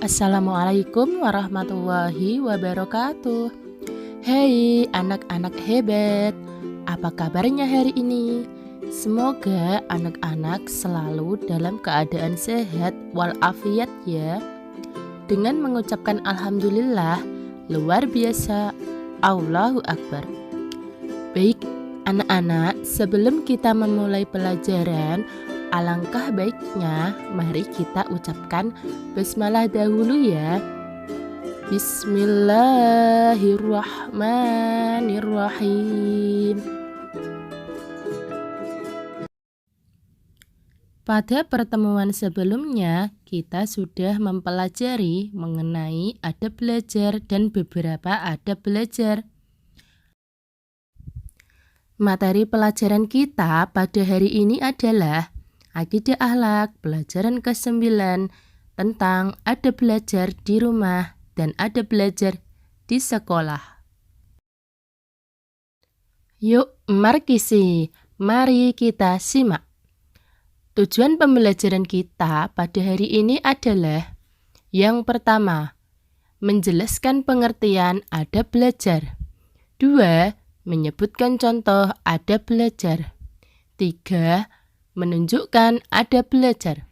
Assalamualaikum warahmatullahi wabarakatuh. Hei anak-anak hebat, apa kabarnya hari ini? Semoga anak-anak selalu dalam keadaan sehat walafiat ya. Dengan mengucapkan Alhamdulillah, luar biasa, Allahu Akbar. Baik anak-anak, sebelum kita memulai pelajaran, alangkah baiknya mari kita ucapkan basmalah dahulu ya. Bismillahirrahmanirrahim. Pada pertemuan sebelumnya, kita sudah mempelajari mengenai adab belajar dan beberapa adab belajar. Materi pelajaran kita pada hari ini adalah Akidah Akhlak, pelajaran ke-9 tentang adab belajar di rumah dan adab belajar di sekolah. Yuk, mari kita simak. Tujuan pembelajaran kita pada hari ini adalah yang pertama, menjelaskan pengertian adab belajar. 2. Menyebutkan contoh adab belajar. 3. Menunjukkan adab belajar.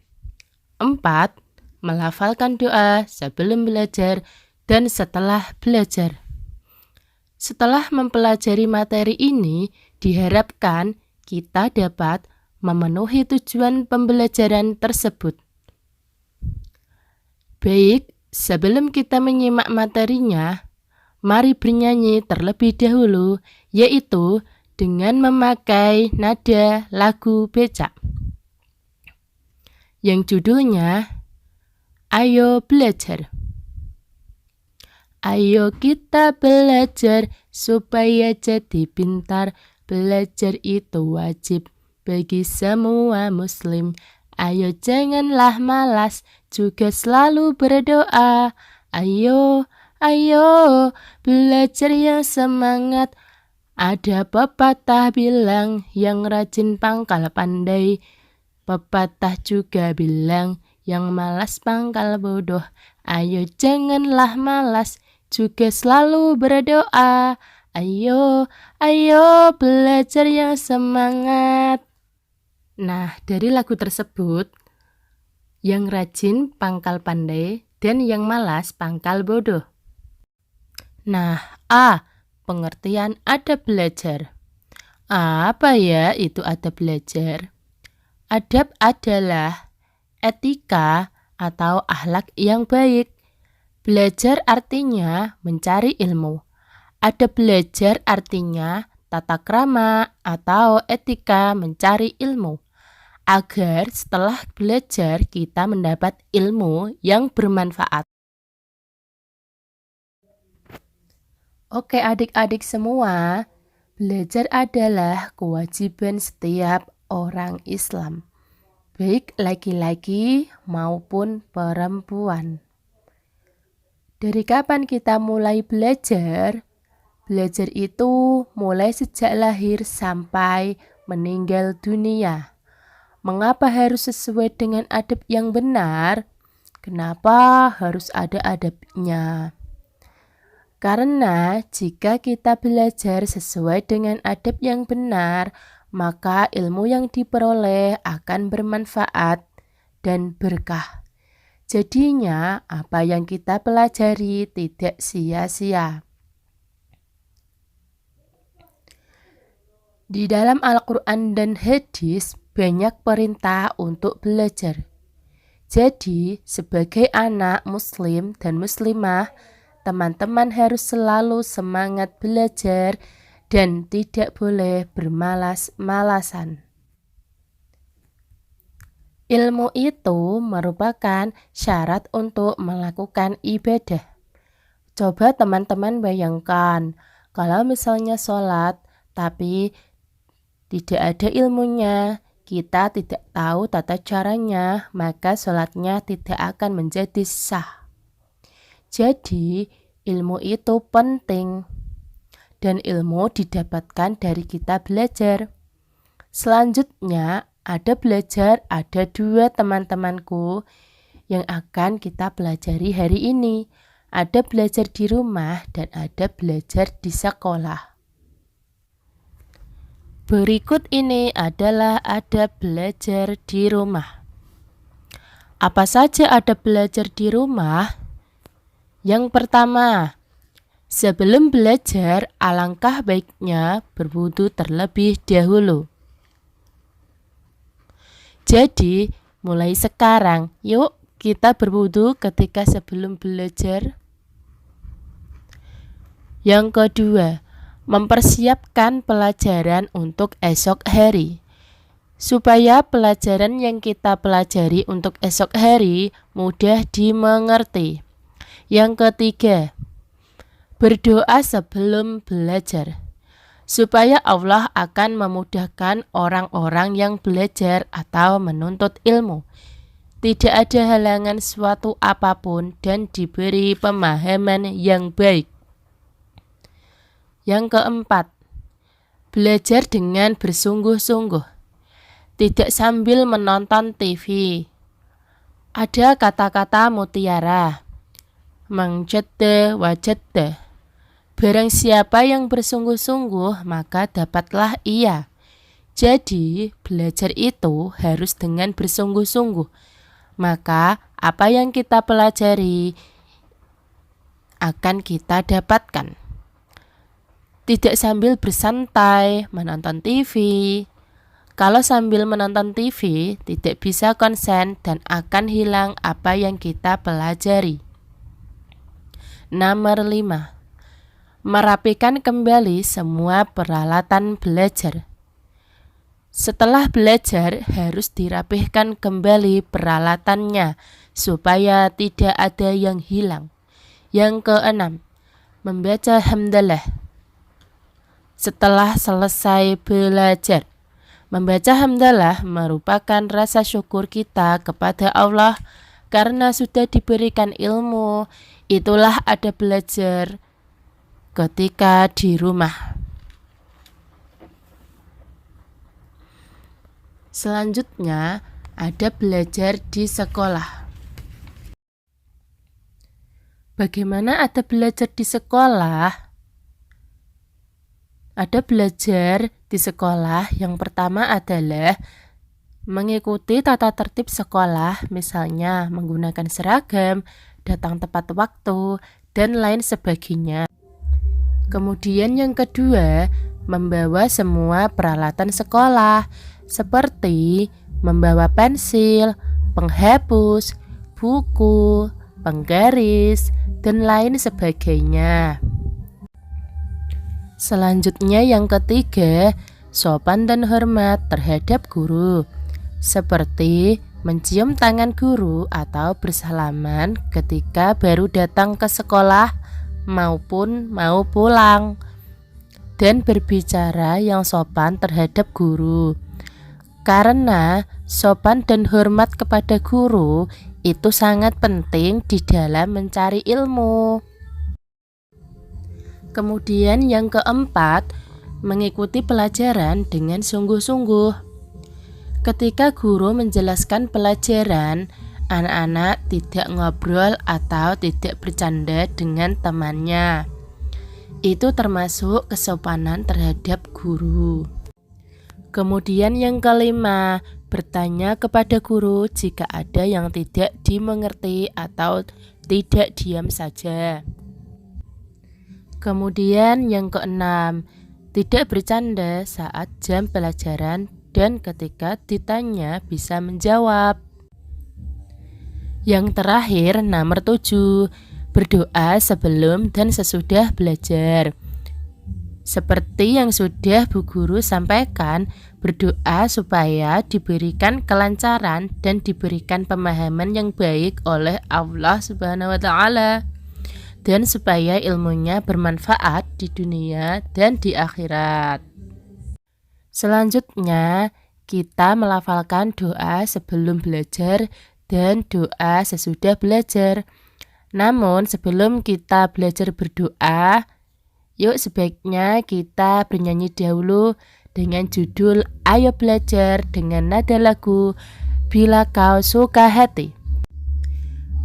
4. Melafalkan doa sebelum belajar dan setelah belajar. Setelah mempelajari materi ini, diharapkan kita dapat memenuhi tujuan pembelajaran tersebut. Baik, sebelum kita menyimak materinya, mari bernyanyi terlebih dahulu, yaitu dengan memakai nada lagu becak yang judulnya Ayo Belajar. Ayo kita belajar supaya jadi pintar. Belajar itu wajib bagi semua muslim. Ayo janganlah malas, juga selalu berdoa. Ayo belajar yang semangat. Ada pepatah bilang yang rajin pangkal pandai. Pepatah juga bilang yang malas pangkal bodoh. Ayo janganlah malas, juga selalu berdoa. Ayo belajar yang semangat. Nah, dari lagu tersebut, yang rajin pangkal pandai dan yang malas pangkal bodoh. Nah, pengertian adab belajar. Apa ya itu adab belajar? Adab adalah etika atau akhlak yang baik. Belajar artinya mencari ilmu. Adab belajar artinya tata krama atau etika mencari ilmu. Agar setelah belajar kita mendapat ilmu yang bermanfaat. Oke adik-adik semua, belajar adalah kewajiban setiap orang Islam, baik laki-laki maupun perempuan. Dari kapan kita mulai belajar? Belajar itu mulai sejak lahir sampai meninggal dunia. Mengapa harus sesuai dengan adab yang benar? Kenapa harus ada adabnya? Karena jika kita belajar sesuai dengan adab yang benar, maka ilmu yang diperoleh akan bermanfaat dan berkah. Jadinya apa yang kita pelajari tidak sia-sia. Di dalam Al-Quran dan hadis banyak perintah untuk belajar. Jadi sebagai anak muslim dan muslimah, teman-teman harus selalu semangat belajar dan tidak boleh bermalas-malasan. Ilmu itu merupakan syarat untuk melakukan ibadah. Coba teman-teman bayangkan, kalau misalnya sholat tapi tidak ada ilmunya, kita tidak tahu tata caranya, maka sholatnya tidak akan menjadi sah. Jadi, ilmu itu penting dan ilmu didapatkan dari kita belajar. Selanjutnya, ada belajar, ada 2 teman-temanku, yang akan kita pelajari hari ini. Ada belajar di rumah dan ada belajar di sekolah. Berikut ini adalah adab belajar di rumah. Apa saja adab belajar di rumah? Yang pertama, sebelum belajar, alangkah baiknya berwudu terlebih dahulu. Jadi, mulai sekarang, yuk kita berwudu ketika sebelum belajar. Yang kedua, mempersiapkan pelajaran untuk esok hari. Supaya pelajaran yang kita pelajari untuk esok hari mudah dimengerti. Yang ketiga, berdoa sebelum belajar. Supaya Allah akan memudahkan orang-orang yang belajar atau menuntut ilmu. Tidak ada halangan suatu apapun dan diberi pemahaman yang baik. Yang keempat, belajar dengan bersungguh-sungguh, tidak sambil menonton TV. Ada kata-kata mutiara, mangjatta wajatta. Barang siapa yang bersungguh-sungguh, maka dapatlah ia. Jadi, belajar itu harus dengan bersungguh-sungguh. Maka, apa yang kita pelajari akan kita dapatkan. Tidak sambil bersantai menonton TV. Kalau sambil menonton TV, tidak bisa konsen dan akan hilang apa yang kita pelajari. Nomor 5. Merapikan kembali semua peralatan belajar. Setelah belajar, harus dirapihkan kembali peralatannya supaya tidak ada yang hilang. Yang keenam, membaca hamdalah. Setelah selesai belajar, membaca hamdalah merupakan rasa syukur kita kepada Allah karena sudah diberikan ilmu. Itulah adab belajar ketika di rumah. Selanjutnya, adab belajar di sekolah. Bagaimana adab belajar di sekolah? Ada belajar di sekolah yang pertama adalah mengikuti tata tertib sekolah, misalnya menggunakan seragam, datang tepat waktu, dan lain sebagainya. Kemudian yang kedua, membawa semua peralatan sekolah, seperti membawa pensil, penghapus, buku, penggaris, dan lain sebagainya. Selanjutnya yang ketiga, sopan dan hormat terhadap guru, seperti mencium tangan guru atau bersalaman ketika baru datang ke sekolah maupun mau pulang, dan berbicara yang sopan terhadap guru. Karena sopan dan hormat kepada guru itu sangat penting di dalam mencari ilmu. Kemudian yang keempat, mengikuti pelajaran dengan sungguh-sungguh. Ketika guru menjelaskan pelajaran, anak-anak tidak ngobrol atau tidak bercanda dengan temannya. Itu termasuk kesopanan terhadap guru. Kemudian yang kelima, bertanya kepada guru jika ada yang tidak dimengerti atau tidak diam saja. Kemudian yang keenam, tidak bercanda saat jam pelajaran dan ketika ditanya bisa menjawab. Yang terakhir, nomor 7, berdoa sebelum dan sesudah belajar. Seperti yang sudah Bu Guru sampaikan, berdoa supaya diberikan kelancaran dan diberikan pemahaman yang baik oleh Allah Subhanahu wa Ta'ala, dan supaya ilmunya bermanfaat di dunia dan di akhirat. Selanjutnya, kita melafalkan doa sebelum belajar dan doa sesudah belajar. Namun sebelum kita belajar berdoa, yuk sebaiknya kita bernyanyi dahulu dengan judul Ayo Belajar dengan nada lagu Bila Kau Suka Hati.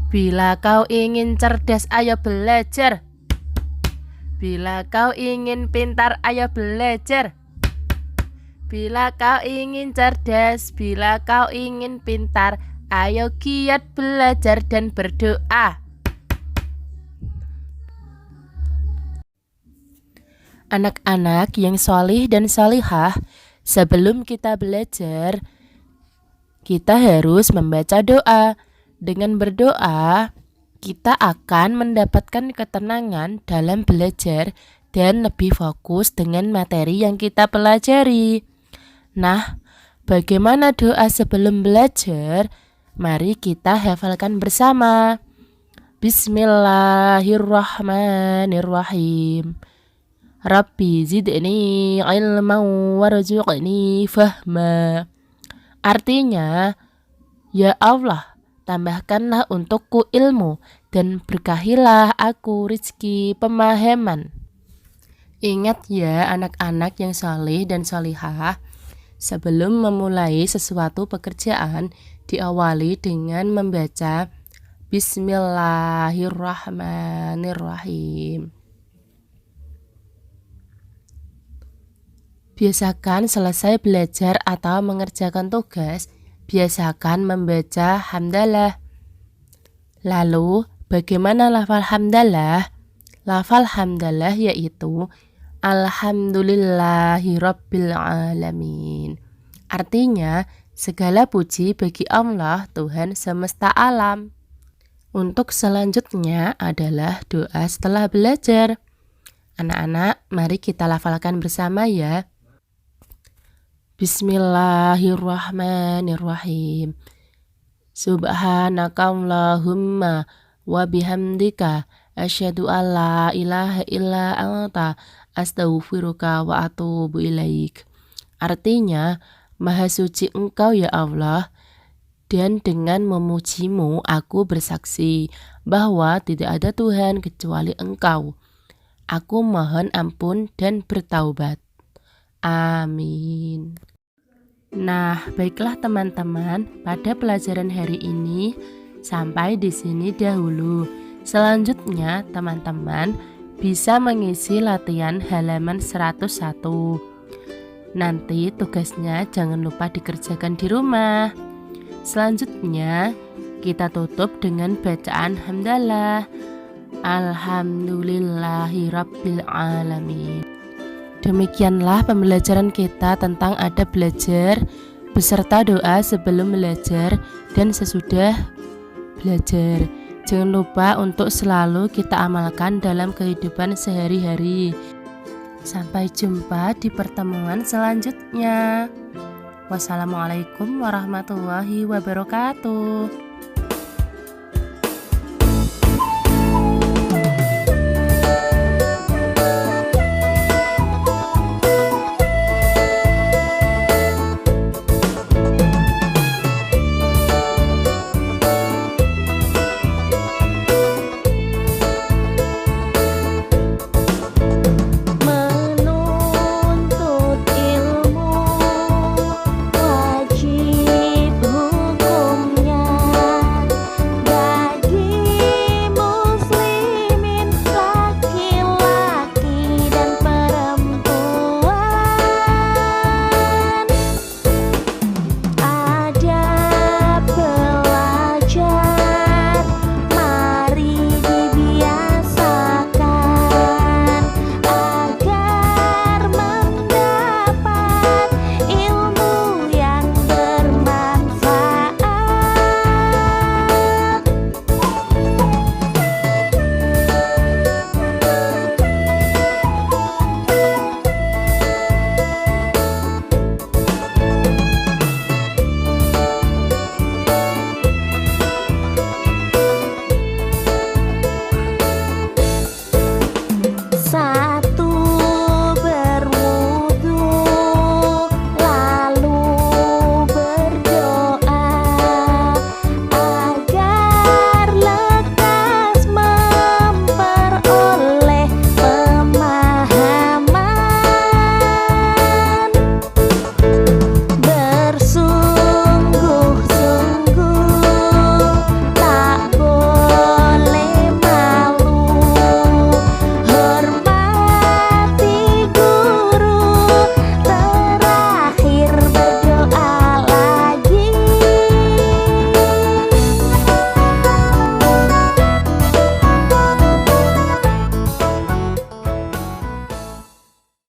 Bila kau ingin cerdas, ayo belajar. Bila kau ingin pintar, ayo belajar. Bila kau ingin cerdas, bila kau ingin pintar, ayo giat belajar dan berdoa. Anak-anak yang solih dan solihah, sebelum kita belajar, kita harus membaca doa. Dengan berdoa, kita akan mendapatkan ketenangan dalam belajar dan lebih fokus dengan materi yang kita pelajari. Nah, bagaimana doa sebelum belajar? Mari kita hafalkan bersama. Bismillahirrahmanirrahim. Rabbi zidni ilman warzuqni fahma. Artinya, ya Allah, tambahkanlah untukku ilmu dan berkahilah aku rizki pemahaman. Ingat ya anak-anak yang saleh dan salihah, sebelum memulai sesuatu pekerjaan, diawali dengan membaca Bismillahirrahmanirrahim. Biasakan selesai belajar atau mengerjakan tugas, biasakan membaca hamdalah. Lalu, bagaimana lafal hamdalah? Lafal hamdalah yaitu Alhamdulillahirabbil alamin. Artinya, segala puji bagi Allah, Tuhan semesta alam. Untuk selanjutnya adalah doa setelah belajar. Anak-anak, mari kita lafalkan bersama ya. Bismillahirrahmanirrahim. Subhanakallahumma wa bihamdika asyhadu an la ilaha illa anta astaghfiruka wa atubu ilaik. Artinya, Maha suci Engkau ya Allah, dan dengan memujimu aku bersaksi bahwa tidak ada Tuhan kecuali Engkau. Aku mohon ampun dan bertaubat. Amin. Nah, baiklah teman-teman, pada pelajaran hari ini sampai di sini dahulu. Selanjutnya, teman-teman bisa mengisi latihan halaman 101. Nanti tugasnya jangan lupa dikerjakan di rumah. Selanjutnya, kita tutup dengan bacaan hamdalah. Alhamdulillahirabbil alamin. Demikianlah pembelajaran kita tentang adab belajar beserta doa sebelum belajar dan sesudah belajar. Jangan lupa untuk selalu kita amalkan dalam kehidupan sehari-hari. Sampai jumpa di pertemuan selanjutnya. Wassalamualaikum warahmatullahi wabarakatuh.